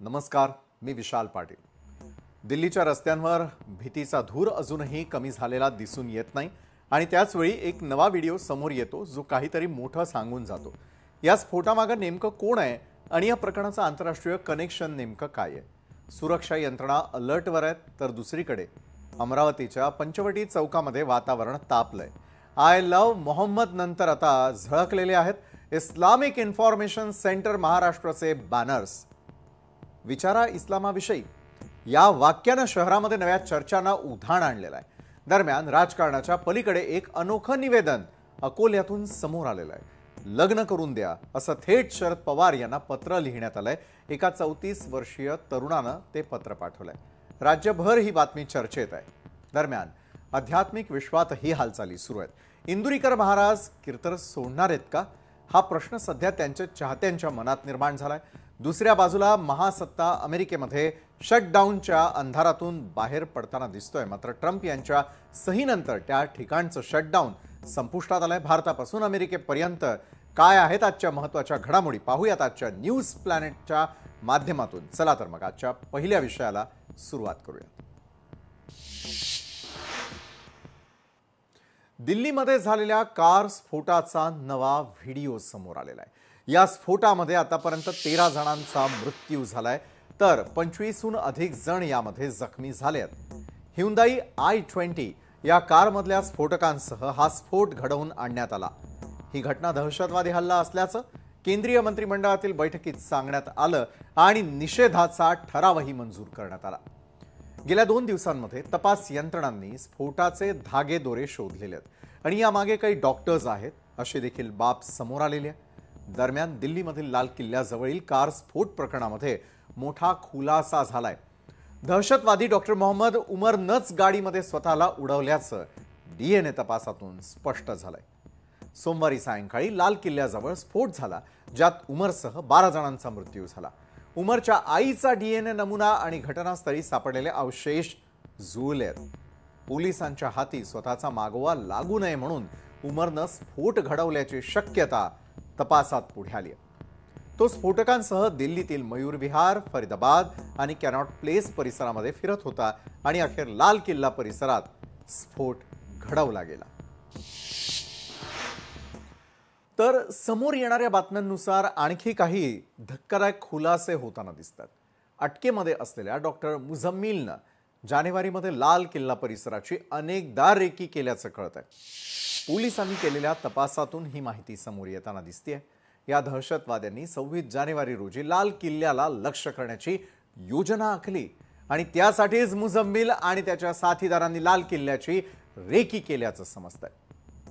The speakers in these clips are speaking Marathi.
नमस्कार, मी विशाल पाटील. दिल्लीच्या रस्त्यांवर भीतीचा धूर अजूनही कमी झालेला दिसून येत नाही आणि त्याच वेळी एक नवा व्हिडिओ समोर येतो जो काहीतरी मोठं सांगून जातो. या स्फोटामागे नेमकं कोण आहे आणि या प्रकरणाचं आंतरराष्ट्रीय कनेक्शन नेमकं काय आहे? सुरक्षा यंत्रणा अलर्टवर आहेत, तर दुसरीकडे अमरावतीच्या पंचवटी चौकामध्ये वातावरण तापलंय. आय लव्ह मोहम्मद नंतर आता झळकलेले आहेत इस्लामिक इन्फॉर्मेशन सेंटर महाराष्ट्राचे बॅनर्स. विचारा इस्लामाविषयी या वाक्यानं शहरामध्ये नव्या चर्चांना उधाण आणलेलं आहे. दरम्यान राजकारणाच्या पलीकडे एक अनोखं निवेदन अकोल्यातून समोर आलेलं आहे. लग्न करून द्या असं थेट शरद पवार यांना पत्र लिहिण्यात आलंय. एका 34 वर्षीय तरुणानं ते पत्र पाठवलंय. राज्यभर ही बातमी चर्चेत आहे. दरम्यान आध्यात्मिक विश्वातही हालचाली सुरू आहेत. इंदुरीकर महाराज कीर्तन सोडणार आहेत का, हा प्रश्न सध्या त्यांच्या चाहत्यांच्या मनात निर्माण झालाय. दुसऱ्या बाजूला महासत्ता अमेरिकेमध्ये शटडाऊनच्या अंधारातून बाहेर पडताना दिसतोय. मात्र ट्रम्प यांच्या सहीनंतर त्या ठिकाणचं शटडाऊन संपुष्टात आलंय. भारतापासून अमेरिकेपर्यंत काय आहेत आजच्या महत्त्वाच्या घडामोडी पाहूयात आजच्या न्यूज प्लॅनेटच्या माध्यमातून. चला तर मग आजच्या पहिल्या विषयाला सुरुवात करूया. दिल्लीमध्ये झालेल्या कार स्फोटाचा नवा व्हिडिओ समोर आलेला आहे. या स्फोटामध्ये आतापर्यंत 13 जणांचा मृत्यू झालाय, तर 25हून अधिक जण यामध्ये जखमी झाले आहेत. ह्युंदाई i20 या कारमधल्या स्फोटकांसह हा स्फोट घडवून आणण्यात आला. ही घटना दहशतवादी हल्ला असल्याचं केंद्रीय मंत्रिमंडळातील बैठकीत सांगण्यात आलं आणि निषेधाचा ठरावही मंजूर करण्यात आला. गेल्या 2 दिवसांमध्ये तपास यंत्रणांनी स्फोटाचे धागेदोरे शोधलेले आहेत आणि यामागे काही डॉक्टर्स आहेत अशी देखील बाब समोर आलेली आहे. दरम्यान दिल्लीमधील लाल किल्ल्याजवळील कार स्फोट प्रकरणामध्ये मोठा खुलासा झालाय. दहशतवादी डॉक्टर मोहम्मद उमरनंच गाडीमध्ये स्वतःला उडवल्याचं DNA तपासातून स्पष्ट झालंय. सोमवारी सायंकाळी लाल किल्ल्याजवळ स्फोट झाला, ज्यात उमरसह 12 जणांचा मृत्यू झाला. उमरच्या आईचा DNA नमुना आणि घटनास्थळी सापडलेले अवशेष जुळले आहेत. पोलिसांच्या हाती स्वतःचा मागोवा लागू नये म्हणून उमरनं स्फोट घडवल्याची शक्यता तपासात पुढे आली आहे. तो स्फोटकांसह दिल्लीतील मयूर विहार, फरीदाबाद आणि कॅनॉट प्लेस परिसरामध्ये फिरत होता आणि अखेर लाल किल्ला परिसरात स्फोट घडवला गेला. तर समोर येणाऱ्या बातम्यांनुसार आणखी काही धक्कादायक खुलासे होताना दिसतात. अटकेमध्ये असलेल्या डॉक्टर मुझम्मिलनं जानेवारीमध्ये लाल किल्ला परिसराची अनेकदा रेकी केल्याचं कळत आहे. पोलिसांनी केलेल्या तपासातून ही माहिती समोर येताना दिसतेय. या दहशतवाद्यांनी 26 जानेवारी रोजी लाल किल्ल्याला लक्ष्य करण्याची योजना आखली आणि त्यासाठीच मुझम्मिल आणि त्याच्या साथीदारांनी लाल किल्ल्याची रेकी केल्याचं समजतंय.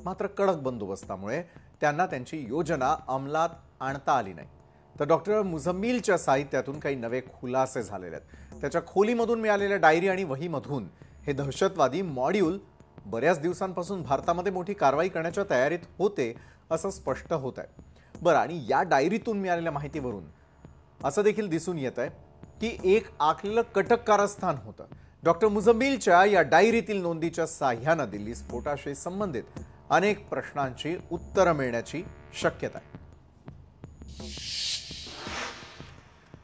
मात्र कडक बंदोबस्तामुळे त्यांना त्यांची योजना अंमलात आणता आली नाही. तर डॉक्टर मुझम्मिलच्या साहित्यातून काही नवे खुलासे झालेले आहेत. त्याच्या खोलीमधून मिळालेल्या डायरी आणि वहीमधून हे दहशतवादी मॉड्यूल बऱ्याच दिवसांपासून भारतामध्ये मोठी कारवाई करण्याच्या तयारीत होते असं स्पष्ट होत आहे. बरं, आणि या डायरीतून मिळालेल्या माहितीवरून असं देखील दिसून येत आहे की एक आखलेलं कटक कारस्थान होतं. डॉक्टर मुझम्मिलच्या या डायरीतील नोंदीच्या साह्यानं दिल्ली स्फोटाशी संबंधित अनेक प्रश्नांची उत्तरं मिळण्याची शक्यता आहे.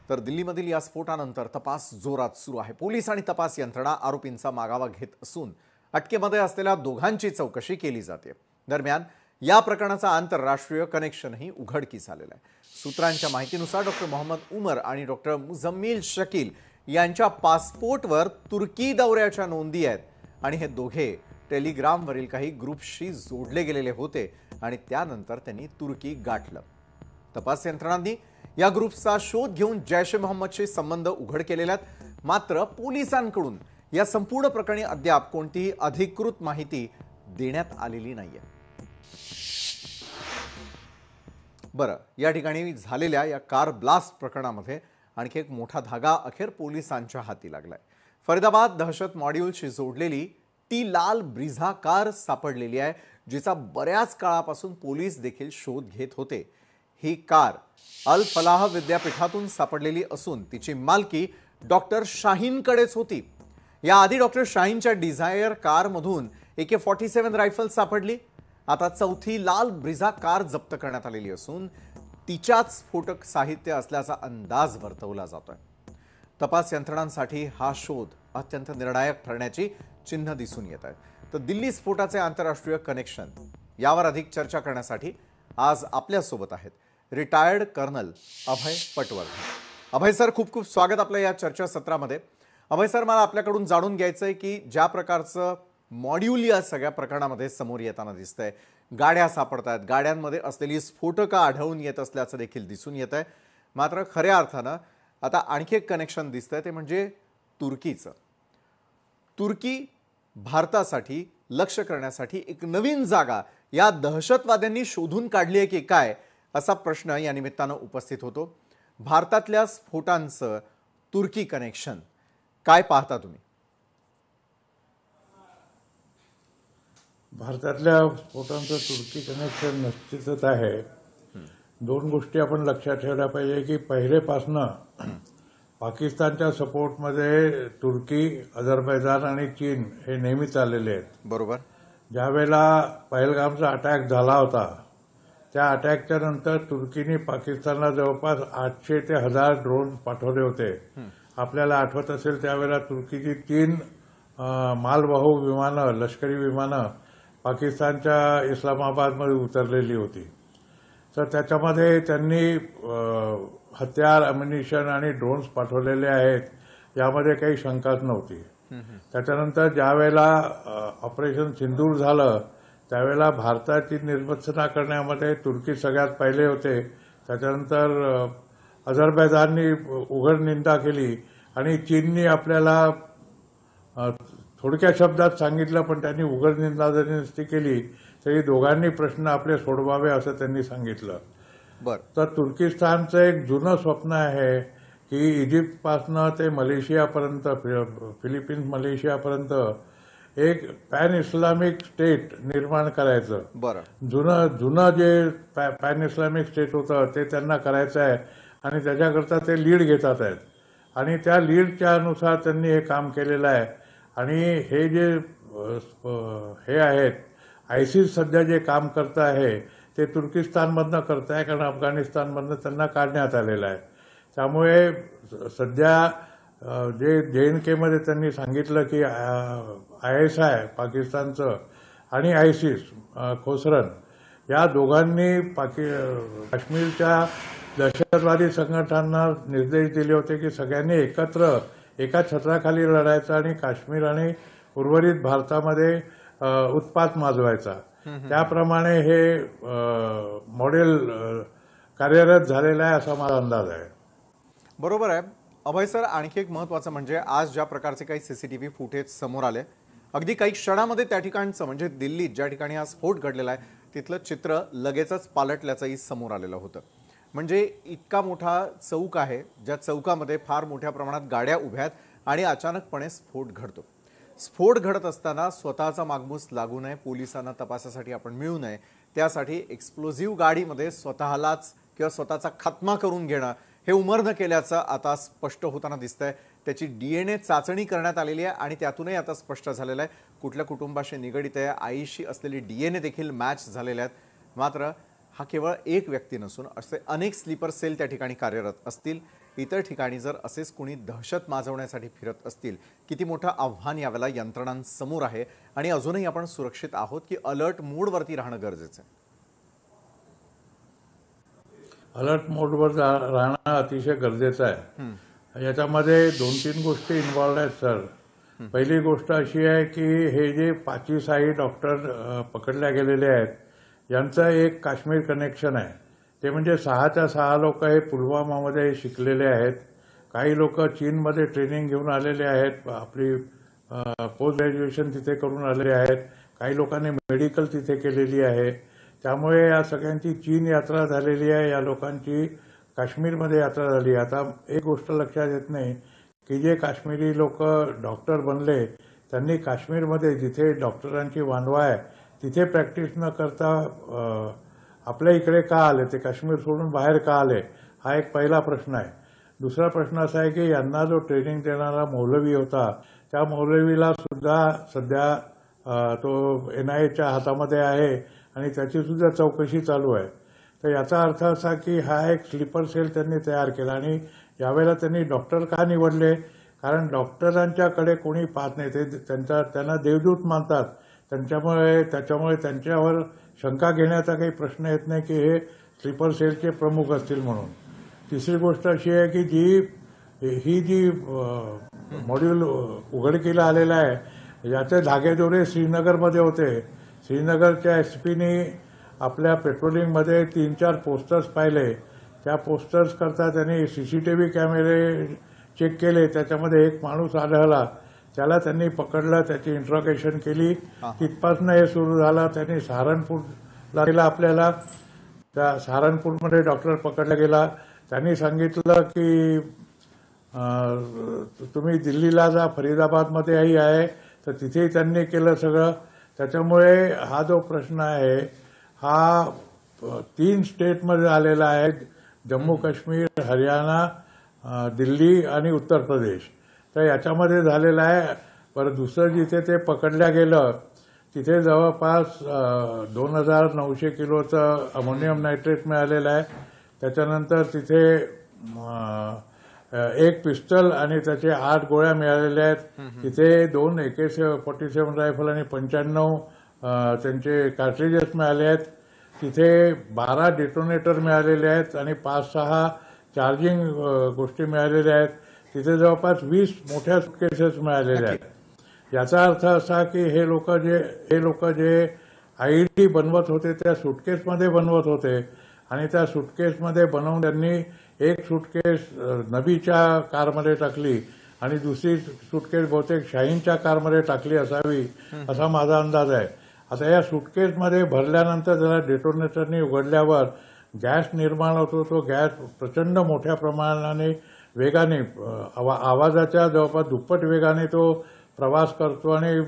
तर दिल्लीमधील या स्फोटानंतर तपास जोरात सुरू आहे. पोलीस आणि तपास यंत्रणा आरोपींचा मागावा घेत असून अटकेमध्ये असलेल्या दोघांची चौकशी केली जाते. दरम्यान या प्रकरणाचा आंतरराष्ट्रीय कनेक्शनही उघडकीस आलेला आहे. सूत्रांच्या माहितीनुसार डॉक्टर मोहम्मद उमर आणि डॉक्टर मुझम्मिल शकील यांच्या पासपोर्टवर तुर्की दौऱ्याच्या नोंदी आहेत आणि हे दोघे टेलिग्रामवरील काही ग्रुप्सशी जोडले गेलेले होते आणि त्यानंतर त्यांनी तुर्की गाठलं. तपास यंत्रणांनी या ग्रुप्सचा शोध घेऊन जैश ए मोहम्मदशी संबंध उघड केलेले आहेत. मात्र पोलिसांकडून या संपूर्ण प्रकरणी अद्याप कोणतीही अधिकृत माहिती देण्यात आलेली नाहीये. बरं, या ठिकाणी झालेल्या या कार ब्लास्ट प्रकरणामध्ये आणखी एक मोठा धागा अखेर पोलिसांच्या हाती लागलाय. फरीदाबाद दहशत मॉड्यूलशी जोडलेली ती लाल ब्रिझा कार सापडलेली आहे, जिचा बऱ्याच काळापासून पोलीस देखील शोध घेत होते. ही कार अल फलाह विद्यापीठातून सापडलेली असून तिची मालकी डॉक्टर शाहीनकडेच होती. याआधी डॉक्टर शाहीनच्या डिझायर कारमधून AK-47 रायफल सापडली. आता चौथी लाल ब्रिझा कार जप्त करण्यात आलेली असून तिच्यात स्फोटक साहित्य असल्याचा अंदाज वर्तवला जातोय. तपास यंत्रणांसाठी हा शोध अत्यंत निर्णायक ठरण्याची चिन्ह दिसून येत आहे. तर दिल्ली स्फोटाचे आंतरराष्ट्रीय कनेक्शन यावर अधिक चर्चा करण्यासाठी आज आपल्यासोबत आहेत रिटायर्ड कर्नल अभय पटवर्धन. अभय सर, खूप खूप स्वागत आपल्या या चर्चा सत्रामध्ये. अभय सर, मला आपल्याकडून जाणून घ्यायचं आहे की ज्या प्रकारचं मॉड्यूल या सगळ्या प्रकरणामध्ये समोर येताना दिसतंय, गाड्या सापडतात, गाड्यांमध्ये असलेली स्फोटकं आढळून येत असल्याचं देखील दिसून येत आहे. मात्र खऱ्या अर्थानं आता आणखी एक कनेक्शन दिसतंय, ते म्हणजे तुर्कीचं. तुर्की भारतासाठी लक्ष करण्यासाठी एक नवीन जागा या दहशतवाद्यांनी शोधून काढली आहे की काय, असा प्रश्न या निमित्तानं उपस्थित होतो. भारतातल्या स्फोटांचं तुर्की कनेक्शन काय पाहता तुम्ही? भारतातल्या स्फोटांचं तुर्की कनेक्शन निश्चितच आहे. दोन गोष्टी आपण लक्षात ठेवल्या पाहिजे की पहिलेपासनं पाकिस्तानच्या सपोर्टमध्ये तुर्की, अझरबैजान आणि चीन हे नेहमी चाललेले आहेत. बरोबर. ज्यावेळेला पहलगामचा अटॅक झाला होता त्या अटॅकच्या नंतर तुर्कीने पाकिस्तानला जवळपास 800 ते 1000 ड्रोन पाठवले होते. आपल्याला आठवत असेल त्यावेळेला तुर्कीची 3 मालवाहू विमानं, लष्करी विमानं पाकिस्तानच्या इस्लामाबादमध्ये उतरलेली होती. तर त्याच्यामध्ये त्यांनी हत्यार, अम्युनिशन आणि ड्रोन्स पाठवलेले आहेत, यामध्ये काही शंकाच नव्हती. त्याच्यानंतर ज्यावेळेला ऑपरेशन सिंदूर झालं त्यावेळेला भारताची निर्वसना करण्यामध्ये तुर्की सगळ्यात पहिले होते. त्याच्यानंतर अझरबैजाननी उघड निंदा केली आणि चीननी आपल्याला थोडक्या शब्दात सांगितलं, पण त्यांनी उघड निंदा जरी नसती केली तरी दोघांनी प्रश्न आपले सोडवावे असं त्यांनी सांगितलं. तर तुर्किस्तानचं एक जुनं स्वप्न आहे की इजिप्तपासनं ते मलेशियापर्यंत, फिलिपिन्स मलेशियापर्यंत एक पॅन इस्लामिक स्टेट निर्माण करायचं. जुनं जे पॅन इस्लामिक स्टेट होतं ते त्यांना करायचं आहे आणि त्याच्याकरता ते लीड घेतात आहेत आणि त्या लीडच्या अनुसार त्यांनी हे काम केलेलं आहे. आणि हे जे हे आहेत, आयसिस सध्या जे काम करत आहे ते तुर्किस्तानमधनं करत आहे, कारण अफगाणिस्तानमधनं त्यांना काढण्यात आलेलं आहे. त्यामुळे सध्या जे JNKमध्ये त्यांनी सांगितलं की ISI पाकिस्तानचं आणि आयसिस खोसरन या दोघांनी काश्मीरच्या दहशतवादी संघटनांना निर्देश दिले होते की सगळ्यांनी एकत्र एका छत्राखाली लढायचं आणि काश्मीर आणि उर्वरित भारतामध्ये उत्पात माजवायचा. त्याप्रमाणे हे मॉडेल कार्यरत झालेलं आहे असा माझा अंदाज आहे. बरोबर आहे अभय सर. आणखी एक महत्त्वाचं म्हणजे आज ज्या प्रकारचे काही CCTV फुटेज समोर आले, अगदी काही क्षणामध्ये त्या ठिकाणचं म्हणजे दिल्लीत ज्या ठिकाणी हा स्फोट घडलेला आहे तिथलं चित्र लगेचच पालटल्याचंही समोर आलेलं होतं. म्हणजे इतका मोठा चौक आहे, ज्या चौकामध्ये फार मोठ्या प्रमाणात गाड्या उभ्या आहेत आणि अचानकपणे स्फोट घडतो. स्फोट घडत असताना स्वतःचा मागमूस लागू नये, पोलिसांना तपासासाठी आपण मिळू नये, त्यासाठी एक्सप्लोझिव्ह गाडीमध्ये स्वतःलाच किंवा स्वतःचा खात्मा करून घेणं हे उमर्द केल्याचं आता स्पष्ट होताना दिसतंय. त्याची DNA चाचणी करण्यात आलेली आहे आणि त्यातूनही आता स्पष्ट झालेलं आहे कुठल्या कुटुंबाशी निगडीत आहे. आईशी असलेली DNA देखील मॅच झालेल्या आहेत. मात्र हा केवळ एक व्यक्ती नसून असे अनेक स्लीपर सेल त्या ठिकाणी कार्यरत असतील. इतर ठिकाणी जर असेच कुणी दहशत माजवण्यासाठी फिरत असतील, किती मोठं आव्हान यावेळेला यंत्रणांसमोर आहे आणि अजूनही आपण सुरक्षित आहोत की अलर्ट मोडवरती राहणं गरजेचं आहे? अलर्ट मोडवर राहणं अतिशय गरजेचं आहे. याच्यामध्ये 2-3 गोष्टी इन्व्हॉल्व आहेत सर. पहिली गोष्ट अशी आहे की हे जे 5 डॉक्टर पकडल्या गेलेले आहेत यांचं एक काश्मीर कनेक्शन आहे. ते म्हणजे 6च्या 6 लोक हे पुलवामामध्ये शिकलेले आहेत. काही लोक चीनमध्ये ट्रेनिंग घेऊन आलेले आहेत, आपली पोस्ट ग्रॅज्युएशन तिथे करून आलेले आहेत. काही लोकांनी मेडिकल तिथे केलेली आहे. त्यामुळे या सगळ्यांची चीन यात्रा झालेली आहे, या लोकांची काश्मीरमध्ये यात्रा झाली. आता एक गोष्ट लक्षात येत नाही की जे काश्मीरी लोक डॉक्टर बनले त्यांनी काश्मीरमध्ये जिथे डॉक्टरांची वानवा आहे तिथे प्रॅक्टिस न करता आपल्या इकडे का आले, ते काश्मीर सोडून बाहेर का आले, हा एक पहिला प्रश्न आहे. दुसरा प्रश्न असा आहे की यांना जो ट्रेनिंग देणारा मौलवी होता त्या मौलवीला सुद्धा सध्या तो NIAच्या हातामध्ये आहे आणि त्याची सुद्धा चौकशी चालू आहे. तर याचा अर्थ असा की हा एक स्लीपर सेल त्यांनी तयार केला आणि यावेळेला त्यांनी डॉक्टर का निवडले, कारण डॉक्टरांच्याकडे कोणी पाहत नाही, ते त्यांना देवदूत मानतात, त्याच्यामुळे त्यांच्यावर शंका घेण्याचा काही प्रश्न येत नाही की हे स्लीपर सेलचे प्रमुख असतील म्हणून. तिसरी गोष्ट अशी आहे की ही जी मॉड्यूल उघडकीला आलेला आहे याचे धागेदोरे श्रीनगरमध्ये होते. श्रीनगरच्या एसपीनी आपल्या पेट्रोलिंगमध्ये 3-4 पोस्टर्स पाहिले. त्या पोस्टर्स करता त्यांनी सीसीटीव्ही कॅमेरे चेक केले. त्याच्यामध्ये एक माणूस आढळला, त्याला त्यांनी पकडलं, त्याची इंट्रॉगेशन केली. तिथपासून हे सुरू झालं. त्यांनी सहारनपूरला गेला, आपल्याला त्या सहारनपूरमध्ये डॉक्टर पकडला गेला. त्यांनी सांगितलं की तुम्ही दिल्लीला जा, फरीदाबादमध्येही आहे, तर तिथेही त्यांनी केलं सगळं. त्याच्यामुळे हा जो प्रश्न आहे हा 3 स्टेटमध्ये आलेला आहे, जम्मू काश्मीर, हरियाणा, दिल्ली आणि उत्तर प्रदेश. तर याच्यामध्ये झालेलं आहे. बरं, दुसरं जिथे ते पकडल्या गेलं तिथे जवळपास 2900 किलोचं अमोनियम नायट्रेट मिळालेलं आहे. त्याच्यानंतर तिथे एक पिस्टल आणि त्याचे 8 गोळ्या मिळालेल्या आहेत. तिथे 2 AK-47 रायफल आणि 95 त्यांचे कार्ट्रिजेस मिळाले आहेत. तिथे 12 डिटोनेटर मिळालेले आहेत आणि 5-6 चार्जिंग गोष्टी मिळालेल्या आहेत. तिथे जवळपास 20 मोठ्या सुटकेसेस मिळालेल्या आहेत. याचा अर्थ असा की हे लोक जे IED बनवत होते त्या सुटकेसमध्ये बनवत होते आणि त्या सुटकेसमध्ये बनवून त्यांनी एक सुटकेस नबीच्या कारमध्ये टाकली आणि दुसरी सुटकेस बहुतेक शाहीनच्या कारमध्ये टाकली असावी असा माझा अंदाज आहे. आता या सुटकेसमध्ये भरल्यानंतर त्याला डेटोनेटरनी उघडल्यावर गॅस निर्माण होतो. तो गॅस प्रचंड मोठ्या प्रमाणाने वेगाने आवाजाच्या जवळपास दुप्पट वेगाने तो प्रवास करतो आणि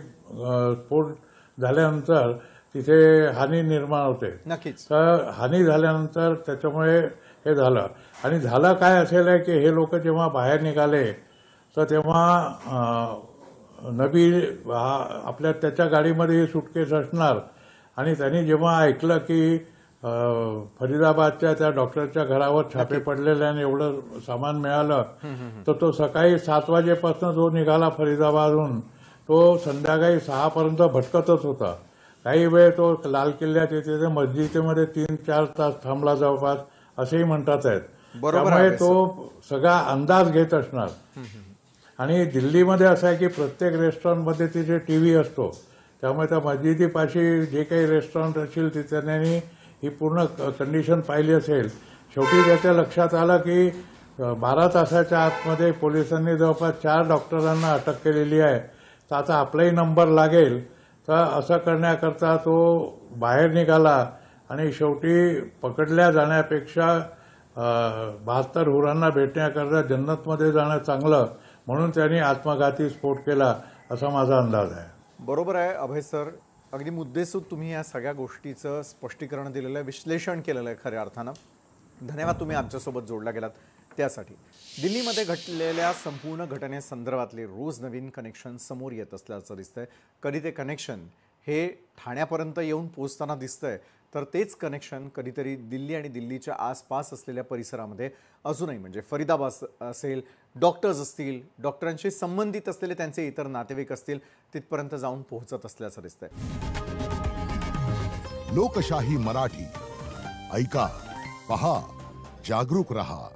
स्फोट झाल्यानंतर तिथे हानी निर्माण होते. नक्कीच. तर हानी झाल्यानंतर त्याच्यामुळे हे झालं. आणि झालं काय असेल आहे की हे लोक जेव्हा बाहेर निघाले तर तेव्हा नबी आपल्या त्याच्या गाडीमध्ये ही सुटकेस असणार आणि त्यांनी जेव्हा ऐकलं की फरीदाबादच्या त्या डॉक्टरच्या घरावर छापे पडलेले आणि एवढं सामान मिळालं तर तो सकाळी 7 वाजेपासून जो निघाला फरीदाबादहून तो संध्याकाळी 6 पर्यंत भटकतच होता. काही वेळ तो लाल किल्ल्यात येते, मस्जिदीमध्ये 3-4 तास थांबला जवळपास असेही म्हणतात आहेत. त्यामुळे तो सगळा अंदाज घेत असणार. आणि दिल्लीमध्ये असं आहे की प्रत्येक रेस्टॉरंटमध्ये तिथे TV असतो. त्यामुळे त्या मस्जिदीपाशी जे काही रेस्टॉरंट असतील तिथे त्यांनी ही पूर्ण कंडिशन पाहिली असेल. शेवटी त्याच्या लक्षात आलं की 12 तासाच्या आतमध्ये पोलिसांनी जवळपास 4 डॉक्टरांना अटक केलेली आहे. तर आता आपलाही नंबर लागेल. तर असं करण्याकरता तो बाहेर निघाला आणि शेवटी पकडल्या जाण्यापेक्षा 72 हुरांना भेटण्याकरता जन्नतमध्ये जाणं चांगलं म्हणून त्यांनी आत्मघाती स्फोट केला असा माझा अंदाज आहे. बरोबर आहे अभय सर. अगदी मुद्देसूद तुम्ही या सगळ्या गोष्टीचं स्पष्टीकरण दिलेलं आहे, विश्लेषण केलेलं आहे खऱ्या अर्थानं. धन्यवाद तुम्ही आमच्यासोबत जोडला गेलात त्यासाठी. दिल्लीमध्ये घडलेल्या संपूर्ण घटनेसंदर्भातले रोज नवीन कनेक्शन समोर येत असल्याचं दिसतंय. कधी ते कनेक्शन हे ठाण्यापर्यंत येऊन पोहोचताना दिसतंय तर तेच कनेक्शन कधीतरी दिल्ली आणि दिल्लीच्या आसपास असलेल्या परिसरामध्ये अजूनही म्हणजे फरीदाबाद असेल, डॉक्टर्स असतील, डॉक्टरांशी संबंधित असलेले त्यांचे इतर नातेवाईक असतील तिथपर्यंत जाऊन पोहोचत असल्याचं दिसतंय. लोकशाही मराठी ऐका, पहा, जागरूक रहा.